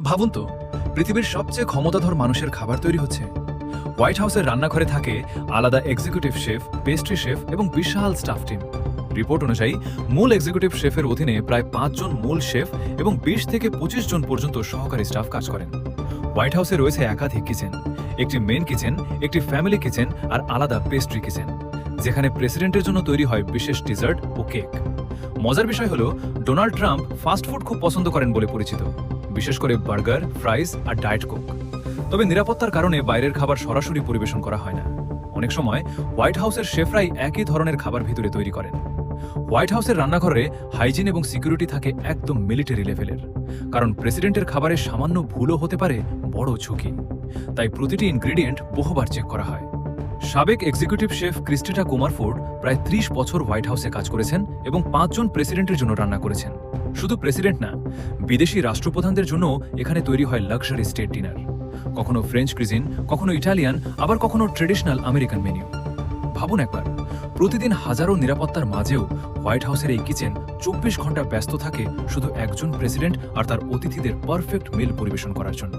ভাবুন তো, পৃথিবীর সবচেয়ে ক্ষমতাধর মানুষের খাবার তৈরি হচ্ছে। হোয়াইট হাউসের রান্নাঘরে থাকে আলাদা এক্সিকিউটিভ শেফ, পেস্ট্রি শেফ এবং বিশাল স্টাফ টিম। রিপোর্ট অনুযায়ী মূল এক্সিকিউটিভ শেফের অধীনে প্রায় 5 জন মূল শেফ এবং 20 থেকে 25 জন পর্যন্ত সহকারী স্টাফ কাজ করেন। হোয়াইট হাউসে রয়েছে একাধিক কিচেন, একটি মেন কিচেন, একটি ফ্যামিলি কিচেন আর আলাদা পেস্ট্রি কিচেন, যেখানে প্রেসিডেন্টের জন্য তৈরি হয় বিশেষ ডিজার্ট ও কেক। মজার বিষয় হলো, ডোনাল্ড ট্রাম্প ফাস্ট ফুড খুব পছন্দ করেন বলে পরিচিত, বিশেষ করে বার্গার, ফ্রাইজ আর ডায়েট কোক। তবে নিরাপত্তার কারণে বাইরের খাবার সরাসরি পরিবেশন করা হয় না। অনেক সময় হোয়াইট হাউসের শেফরাই একই ধরনের খাবার ভিতরে তৈরি করেন। হোয়াইট হাউসের রান্নাঘরে হাইজিন এবং সিকিউরিটি থাকে একদম মিলিটারি লেভেলের, কারণ প্রেসিডেন্টের খাবারে সামান্য ভুলও হতে পারে বড় ঝুঁকি। তাই প্রতিটি ইনগ্রেডিয়েন্ট বহুবার চেক করা হয়। সাবেক এক্সিকিউটিভ শেফ ক্রিস্টিনা কুমারফোর্ড প্রায় 30 বছর হোয়াইট হাউসে কাজ করেছেন এবং 5 জন প্রেসিডেন্টের জন্য রান্না করেছেন। শুধু প্রেসিডেন্ট না, বিদেশি রাষ্ট্রপ্রধানদের জন্য এখানে তৈরি হয় লাক্সারি স্টেট ডিনার, কখনো ফ্রেঞ্চ কুইজিন, কখনো ইটালিয়ান, আবার কখনো ট্রেডিশনাল আমেরিকান মেনু। ভাবুন একবার, প্রতিদিন হাজারো নিরাপত্তার মাঝেও হোয়াইট হাউসের এই কিচেন 24 ঘন্টা ব্যস্ত থাকে শুধু একজন প্রেসিডেন্ট আর তার অতিথিদের পারফেক্ট মিল পরিবেশন করার জন্য।